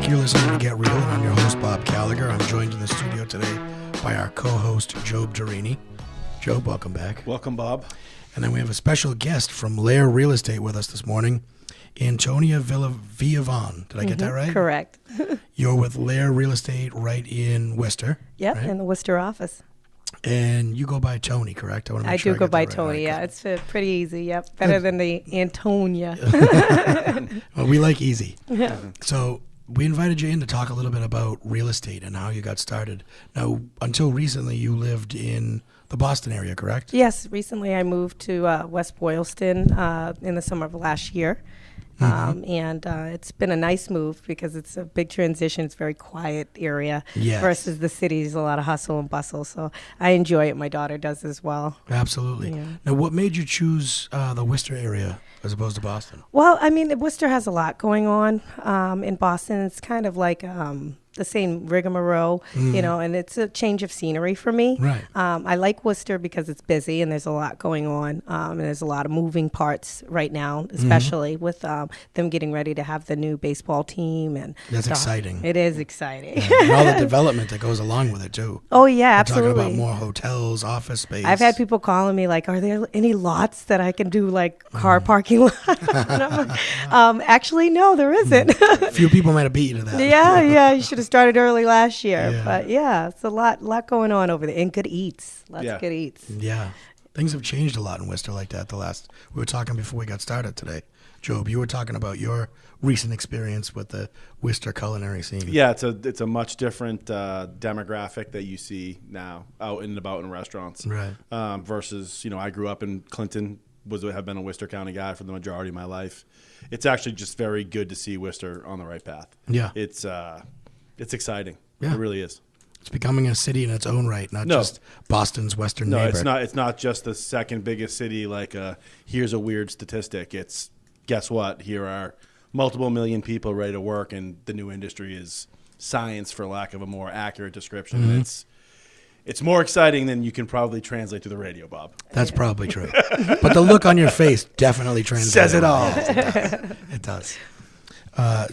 back. You're listening to Get Real, and I'm your host, Bob Gallagher. I'm joined in the studio today by our co-host, Job Durini. Job, welcome back. Welcome, Bob. And then we have a special guest from Lair Real Estate with us this morning, Antonia Vaughn. Did I get that right? Correct. You're with Lair Real Estate right in Worcester. Yep, right? in the Worcester office. And you go by Tony, correct? I do go by Tony, yeah. It's pretty easy, yep. Better than the Antonia. Well, we like easy. Yeah. So we invited you in to talk a little bit about real estate and how you got started. Now, until recently, you lived in the Boston area, correct? Yes, recently I moved to West Boylston in the summer of last year. And it's been a nice move because it's a big transition. It's a very quiet area versus the cities, a lot of hustle and bustle. So I enjoy it. My daughter does as well. Absolutely. Yeah. Now, what made you choose the Worcester area as opposed to Boston? Well, I mean, Worcester has a lot going on. In Boston, it's kind of like the same rigmarole, you know, and it's a change of scenery for me. Right. I like Worcester because it's busy and there's a lot going on. And there's a lot of moving parts right now, especially with them getting ready to have the new baseball team. And That's so exciting. It is exciting. Yeah. And all the development that goes along with it, too. Oh, yeah, We're absolutely. talking about more hotels, office space. I've had people calling me like, are there any lots that I can do like car parking lot? And I'm like, actually, no, there isn't. Few people might have beat you to that. Yeah, you should have started early last year. Yeah. But yeah, it's a lot going on over there. And good eats. Lots of good eats. Yeah. Things have changed a lot in Worcester like that we were talking before we got started today. Job, you were talking about your recent experience with the Worcester culinary scene. Yeah, it's a much different demographic that you see now out and about in restaurants. Right. Versus, I grew up in Clinton, have been a Worcester County guy for the majority of my life. It's actually just very good to see Worcester on the right path. Yeah. It's exciting. Yeah. It really is. It's becoming a city in its own right, not just Boston's western neighbor. No, it's not just the second biggest city like here's a weird statistic. It's guess what? Here are multiple million people ready to work, and the new industry is science, for lack of a more accurate description. Mm-hmm. It's more exciting than you can probably translate to the radio, Bob. That's probably true. But the look on your face definitely translates. Says it all. It does.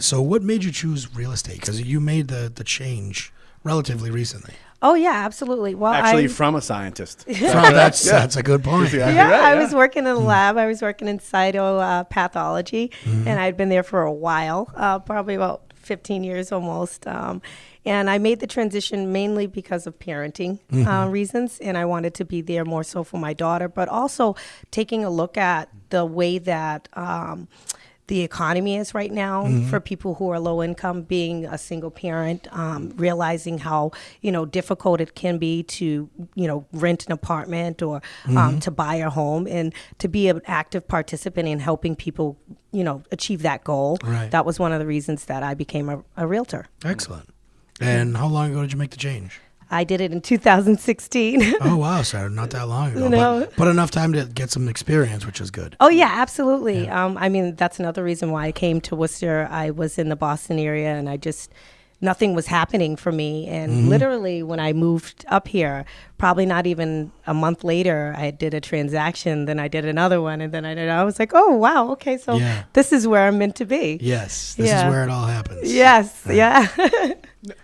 So what made you choose real estate? Because you made the change relatively recently. Oh, yeah, absolutely. Well, Actually, from a scientist. That's a good point. I was working in a lab. I was working in cytopathology, and I'd been there for a while, probably about 15 years almost. And I made the transition mainly because of parenting reasons, and I wanted to be there more so for my daughter, but also taking a look at the way that the economy is right now for people who are low income, being a single parent, realizing how, difficult it can be to, rent an apartment or to buy a home, and to be an active participant in helping people, achieve that goal. Right. That was one of the reasons that I became a realtor. Excellent. And how long ago did you make the change? I did it in 2016. Oh, wow, so not that long ago. No. But enough time to get some experience, which is good. Oh, yeah, absolutely. Yeah. That's another reason why I came to Worcester. I was in the Boston area, and nothing was happening for me. And literally, when I moved up here, probably not even a month later, I did a transaction, then I did another one, and then I was like, oh, wow, okay, so this is where I'm meant to be. Yes, this is where it all happens. Yes, yeah.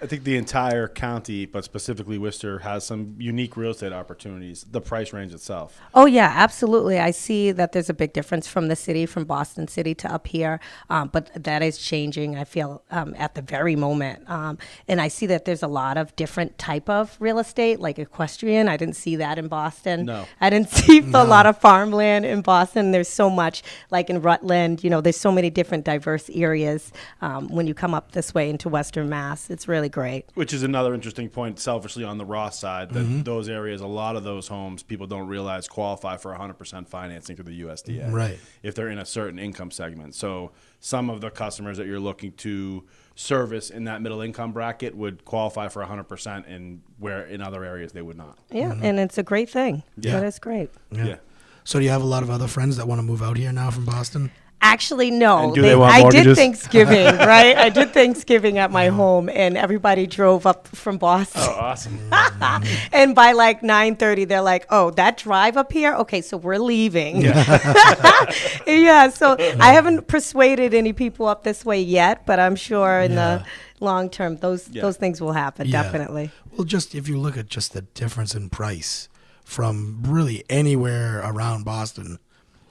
I think the entire county, but specifically Worcester, has some unique real estate opportunities, the price range itself. Oh, yeah, absolutely. I see that there's a big difference from the city, from Boston City to up here, but that is changing, I feel, at the very moment. And I see that there's a lot of different type of real estate, like equestrian. I didn't see that in Boston. No. I didn't see a lot of farmland in Boston. There's so much, like in Rutland, there's so many different diverse areas when you come up this way into Western Mass. It's really great. Which is another interesting point, selfishly, on the Ross side, that those areas, a lot of those homes, people don't realize qualify for 100% financing through the USDA. Right. If they're in a certain income segment. So some of the customers that you're looking to service in that middle income bracket would qualify for 100%, and where in other areas they would not. Yeah, and it's a great thing. Yeah. That is great. Yeah. So do you have a lot of other friends that want to move out here now from Boston? Actually, no. And do they want I did mortgages? Thanksgiving, right? I did Thanksgiving at my home, and everybody drove up from Boston. Oh, awesome. And by like 9:30, they're like, "Oh, that drive up here? Okay, so we're leaving." Yeah. So I haven't persuaded any people up this way yet, but I'm sure in the long term, those things will happen. Yeah. Definitely. Well, just if you look at just the difference in price from really anywhere around Boston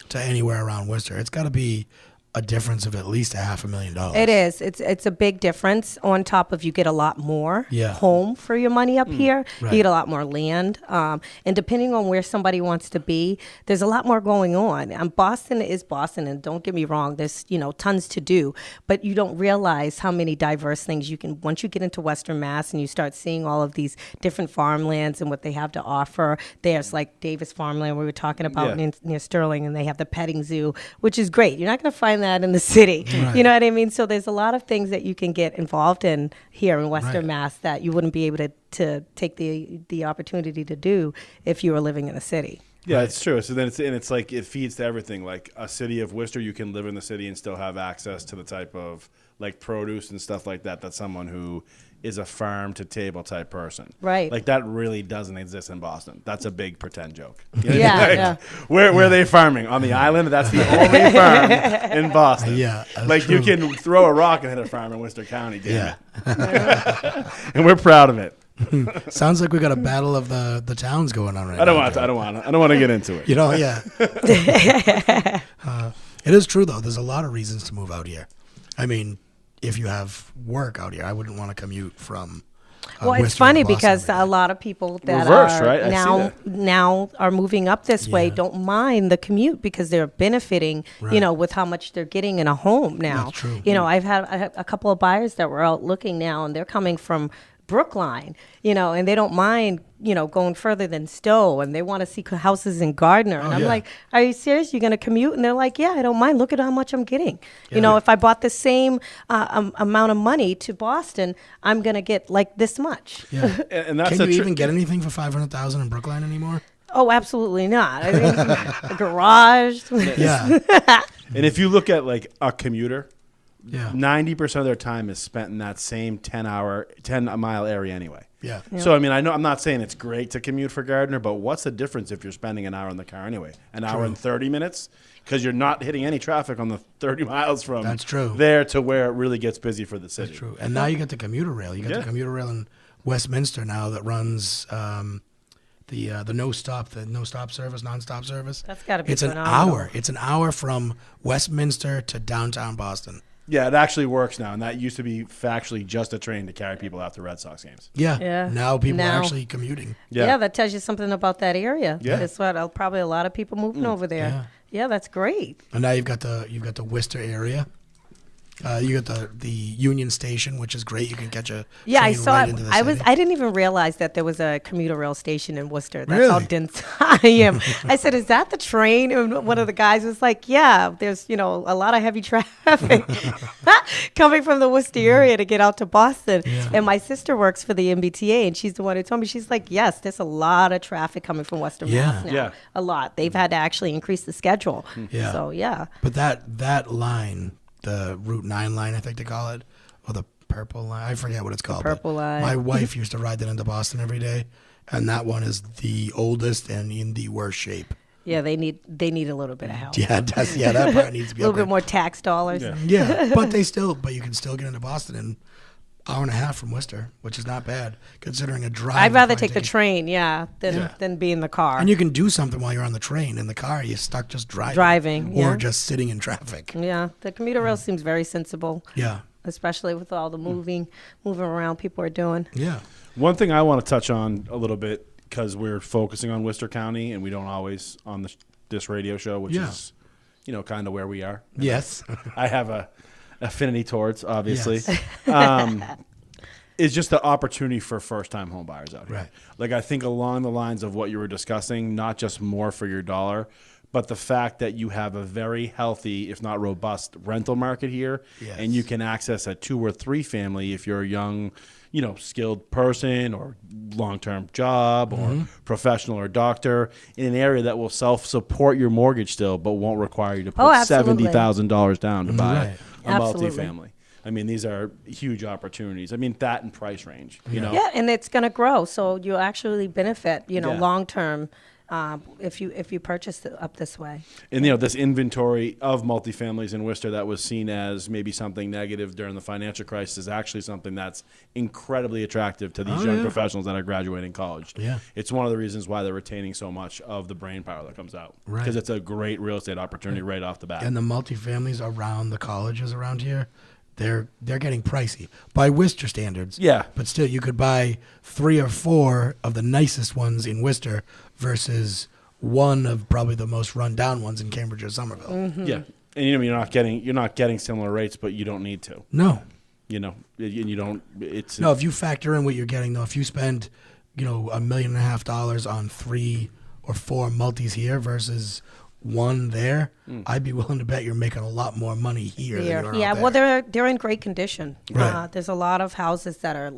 to anywhere around Worcester, it's got to be a difference of at least $500,000. It is. It's a big difference. On top of you get a lot more home for your money up here. Right. You get a lot more land. And depending on where somebody wants to be, there's a lot more going on. Boston is Boston, and don't get me wrong, there's tons to do, but you don't realize how many diverse things you can, once you get into Western Mass and you start seeing all of these different farmlands and what they have to offer. There's like Davis Farmland we were talking about near Sterling, and they have the petting zoo, which is great. You're not going to find that in the city. Right. You know what I mean? So there's a lot of things that you can get involved in here in Western Mass that you wouldn't be able to take the opportunity to do if you were living in a city. Yeah, it's true. So then it's like it feeds to everything. Like a city of Worcester, you can live in the city and still have access to the type of like produce and stuff like that someone who is a farm to table type person. Right. Like that really doesn't exist in Boston. That's a big pretend joke. Where are they farming? On the island? That's the only farm in Boston. Yeah. That's like true. you can throw a rock and hit a farm in Worcester County, damn Yeah. it. And we're proud of it. Sounds like we got a battle of the towns going on right now. I don't want to get into it. It is true though. There's a lot of reasons to move out here. I mean, if you have work out here, I wouldn't want to commute from. Well, it's Worcester funny to Boston because every a day. lot of people that Reverse, are right? I see now are moving up this way Yeah. don't mind the commute because they're benefiting, Right. with how much they're getting in a home now. That's true. I have a couple of buyers that were out looking now, and they're coming from Brookline, and they don't mind, going further than Stowe, and they want to see houses in Gardner. And I'm yeah. like, are you serious? You're going to commute? And they're like, yeah, I don't mind. Look at how much I'm getting. Yeah. If I bought the same amount of money to Boston, I'm going to get like this much. Yeah. And that's Can you even get anything for $500,000 in Brookline anymore? Oh, absolutely not. I think a garage. Yeah. And if you look at like a commuter, Yeah. 90% of their time is spent in that same 10-mile area anyway. Yeah. So, I mean, I know I'm not saying it's great to commute for Gardner, but what's the difference if you're spending an hour in the car anyway? An hour and 30 minutes? Because you're not hitting any traffic on the 30 miles from That's true. there to where it really gets busy for the city. That's true. And now you get the commuter rail. You get the commuter rail in Westminster now that runs the no stop service, nonstop service. That's gotta be It's an phenomenal. hour. It's an hour from Westminster to downtown Boston. Yeah, it actually works now, and that used to be factually just a train to carry people out to Red Sox games. Yeah. Yeah. Now people Now. are actually commuting. Yeah, that tells you something about that area. Yeah. That's what probably a lot of people moving over there. Yeah, that's great. And now you've got the Worcester area. You got the Union Station, which is great. You can catch a Yeah, I train saw right it. into the city. I didn't even realize that there was a commuter rail station in Worcester. That's how Really? dense I am. I said, "Is that the train?" And one of the guys was like, "Yeah, there's a lot of heavy traffic coming from the Worcester area to get out to Boston." Yeah. And my sister works for the MBTA, and she's the one who told me. She's like, "Yes, there's a lot of traffic coming from Western Mass now. Yeah. A lot. They've had to actually increase the schedule." Yeah. So yeah. But that line, the Route 9 line, I think they call it, or the Purple line, I forget what it's called. but Purple line. My wife used to ride that into Boston every day, and that one is the oldest and in the worst shape. Yeah, they need a little bit of help. Yeah, that part needs to be A little upgraded. bit more tax dollars. Yeah. Yeah, but you can still get into Boston in hour and a half from Worcester, which is not bad considering a drive. I'd rather would take the probably train, than be in the car. And you can do something while you're on the train. In the car, you're stuck just driving, yeah. or just sitting in traffic. Yeah, the commuter rail seems very sensible, Yeah, especially with all the moving around people are doing. yeah, One thing I want to touch on a little bit, because we're focusing on Worcester County, and we don't always on this radio show, which Yeah. is, kind of where we are. yes, I have a affinity towards, obviously. Yes. Is just the opportunity for first-time home buyers out here. Right. Like, I think along the lines of what you were discussing, not just more for your dollar, But the fact that you have a very healthy, if not robust, rental market here, Yes. and you can access a 2 or 3 family if you're a young, skilled person or long-term job or professional or doctor in an area that will self-support your mortgage still, but won't require you to put $70,000 down to buy a multifamily. I mean, these are huge opportunities. I mean, that and price range, you know. Yeah, and it's going to grow, so you actually benefit, long term. If you purchase it up this way. And, this inventory of multifamilies in Worcester that was seen as maybe something negative during the financial crisis is actually something that's incredibly attractive to these young professionals that are graduating college. Yeah. It's one of the reasons why they're retaining so much of the brain power that comes out. Right. Because it's a great real estate opportunity right off the bat. And the multifamilies around the colleges around here, they're getting pricey by Worcester standards. Yeah. But still, you could buy 3 or 4 of the nicest ones in Worcester versus one of probably the most run-down ones in Cambridge or Somerville. Mm-hmm. Yeah. And you're not getting similar rates, but you don't need to. No. And you don't. It's No, if you factor in what you're getting, though, if you spend, $1.5 million on 3 or 4 multis here versus one there, I'd be willing to bet you're making a lot more money here. Than you are out there. Well, they're in great condition. Right. There's a lot of houses that are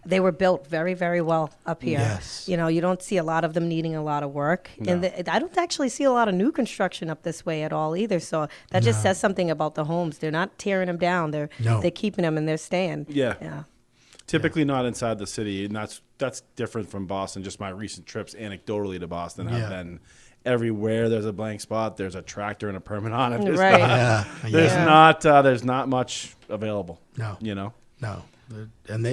they were built very, very well up here. Yes. You don't see a lot of them needing a lot of work, and I don't actually see a lot of new construction up this way at all either. So that just says something about the homes. They're not tearing them down. They're keeping them and they're staying. Yeah. Typically not inside the city, and that's different from Boston. Just my recent trips anecdotally to Boston have been everywhere. There's a blank spot. There's a tractor and a permit on it. There's not much available. No. No. And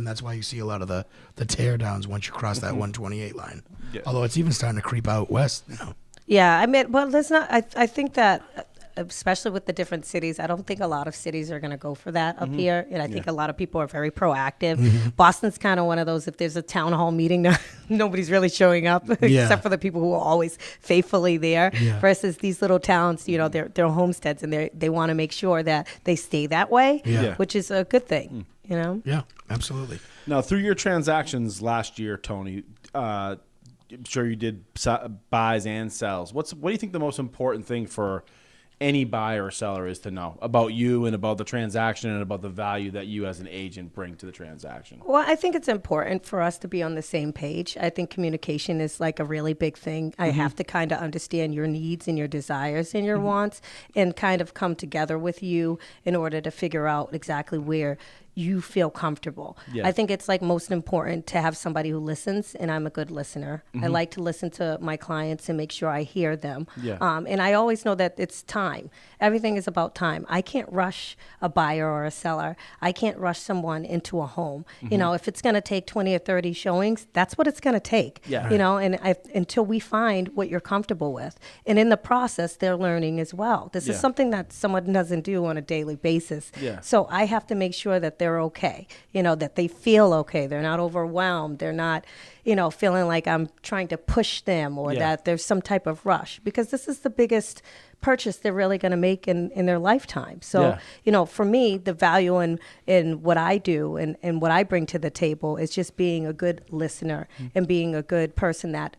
that's why you see a lot of the tear downs once you cross that 128 line. Yeah. Although it's even starting to creep out west now. Yeah, I mean, well, there's not. I think that, especially with the different cities, I don't think a lot of cities are going to go for that up here. And I think a lot of people are very proactive. Boston's kind of one of those, if there's a town hall meeting, nobody's really showing up except for the people who are always faithfully there versus these little towns, they're homesteads and they want to make sure that they stay that way, which is a good thing, Yeah, absolutely. Now, through your transactions last year, Tony, I'm sure you did buys and sells. What do you think the most important thing for any buyer or seller is to know about you and about the transaction and about the value that you as an agent bring to the transaction? Well, I think it's important for us to be on the same page. I think communication is like a really big thing. I have to kind of understand your needs and your desires and your wants and kind of come together with you in order to figure out exactly where you feel comfortable. I think it's most important to have somebody who listens, and I'm a good listener. I like to listen to my clients and make sure I hear them. And I always know that it's time. Everything is about time. I can't rush a buyer or a seller. I can't rush someone into a home. If it's going to take 20 or 30 showings, that's what it's going to take. Until we find what you're comfortable with. And in the process, they're learning as well. This is something that someone doesn't do on a daily basis. So I have to make sure that they're okay, that they feel okay. They're not overwhelmed. They're not, feeling like I'm trying to push them or that there's some type of rush, because this is the biggest purchase they're really going to make in their lifetime. So, for me, the value in what I do and what I bring to the table is just being a good listener and being a good person that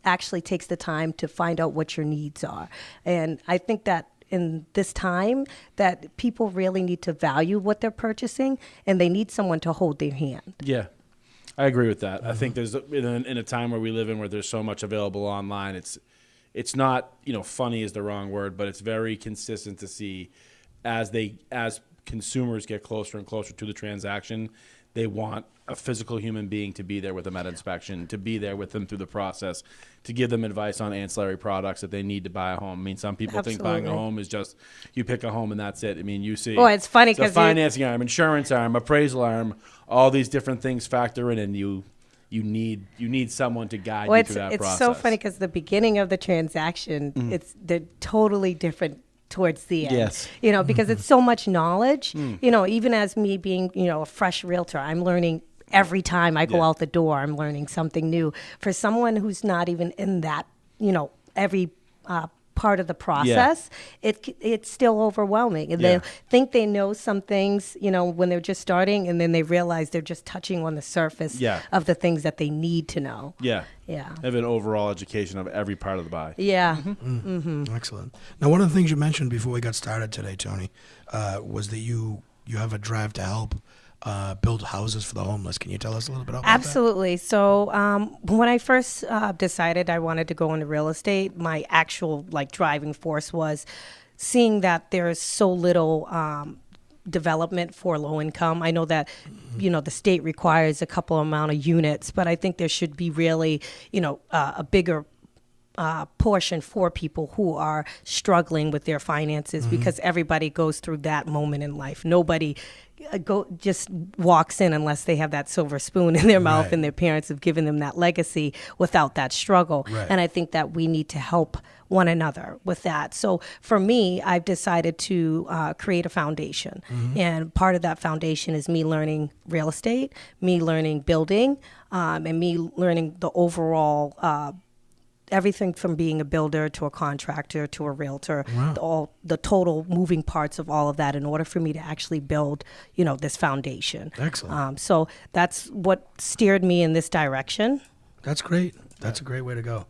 actually takes the time to find out what your needs are. And I think that in this time that people really need to value what they're purchasing, and they need someone to hold their hand. Yeah, I agree with that. I think there's in a time where we live in where there's so much available online, it's not, funny is the wrong word, but it's very consistent to see as consumers get closer and closer to the transaction, they want a physical human being to be there with them at inspection, to be there with them through the process, to give them advice on ancillary products that they need to buy a home. I mean, some people think buying a home is just you pick a home and that's it. I mean, you see, it's funny because financing arm, insurance arm, appraisal arm, all these different things factor in, and you need someone to guide you through that process. It's so funny because the beginning of the transaction, they're totally different towards the end. Yes. Because it's so much knowledge. Even as me being, a fresh realtor, I'm learning every time I go out the door. I'm learning something new. For someone who's not even in that, every part of the process, it's still overwhelming. And they think they know some things, you know, when they're just starting, and then they realize they're just touching on the surface of the things that they need to know. Yeah. Yeah. Have an overall education of every part of the buy. Yeah. Excellent. Now, one of the things you mentioned before we got started today, Tony, was that you have a drive to help build houses for the homeless. Can you tell us a little bit about that? Absolutely. So when I first decided I wanted to go into real estate, my actual driving force was seeing that there is so little development for low income. I know that, you know, the state requires a couple amount of units, but I think there should be really, you know, a bigger portion for people who are struggling with their finances, because everybody goes through that moment in life. Nobody just walks in unless they have that silver spoon in their mouth and their parents have given them that legacy without that struggle. And I think that we need to help one another with that. So for me, I've decided to create a foundation. And part of that foundation is me learning real estate, me learning building, and me learning the overall everything from being a builder to a contractor to a realtor, all the total moving parts of all of that, in order for me to actually build, you know, this foundation. Excellent. So that's what steered me in this direction. That's great. That's a great way to go.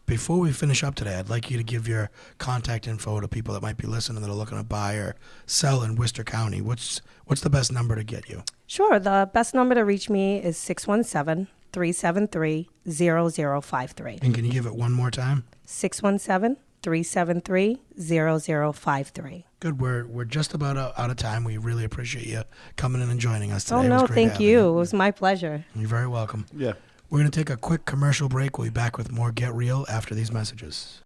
Before we finish up today, I'd like you to give your contact info to people that might be listening that are looking to buy or sell in Worcester County. What's the best number to get you? Sure. The best number to reach me is 617-373-0053. And can you give it one more time? 617-373-0053. Good. We're just about out of time. We really appreciate you coming in and joining us today. Oh, no, thank you. It was my pleasure. You're very welcome. Yeah. We're going to take a quick commercial break. We'll be back with more Get Real after these messages.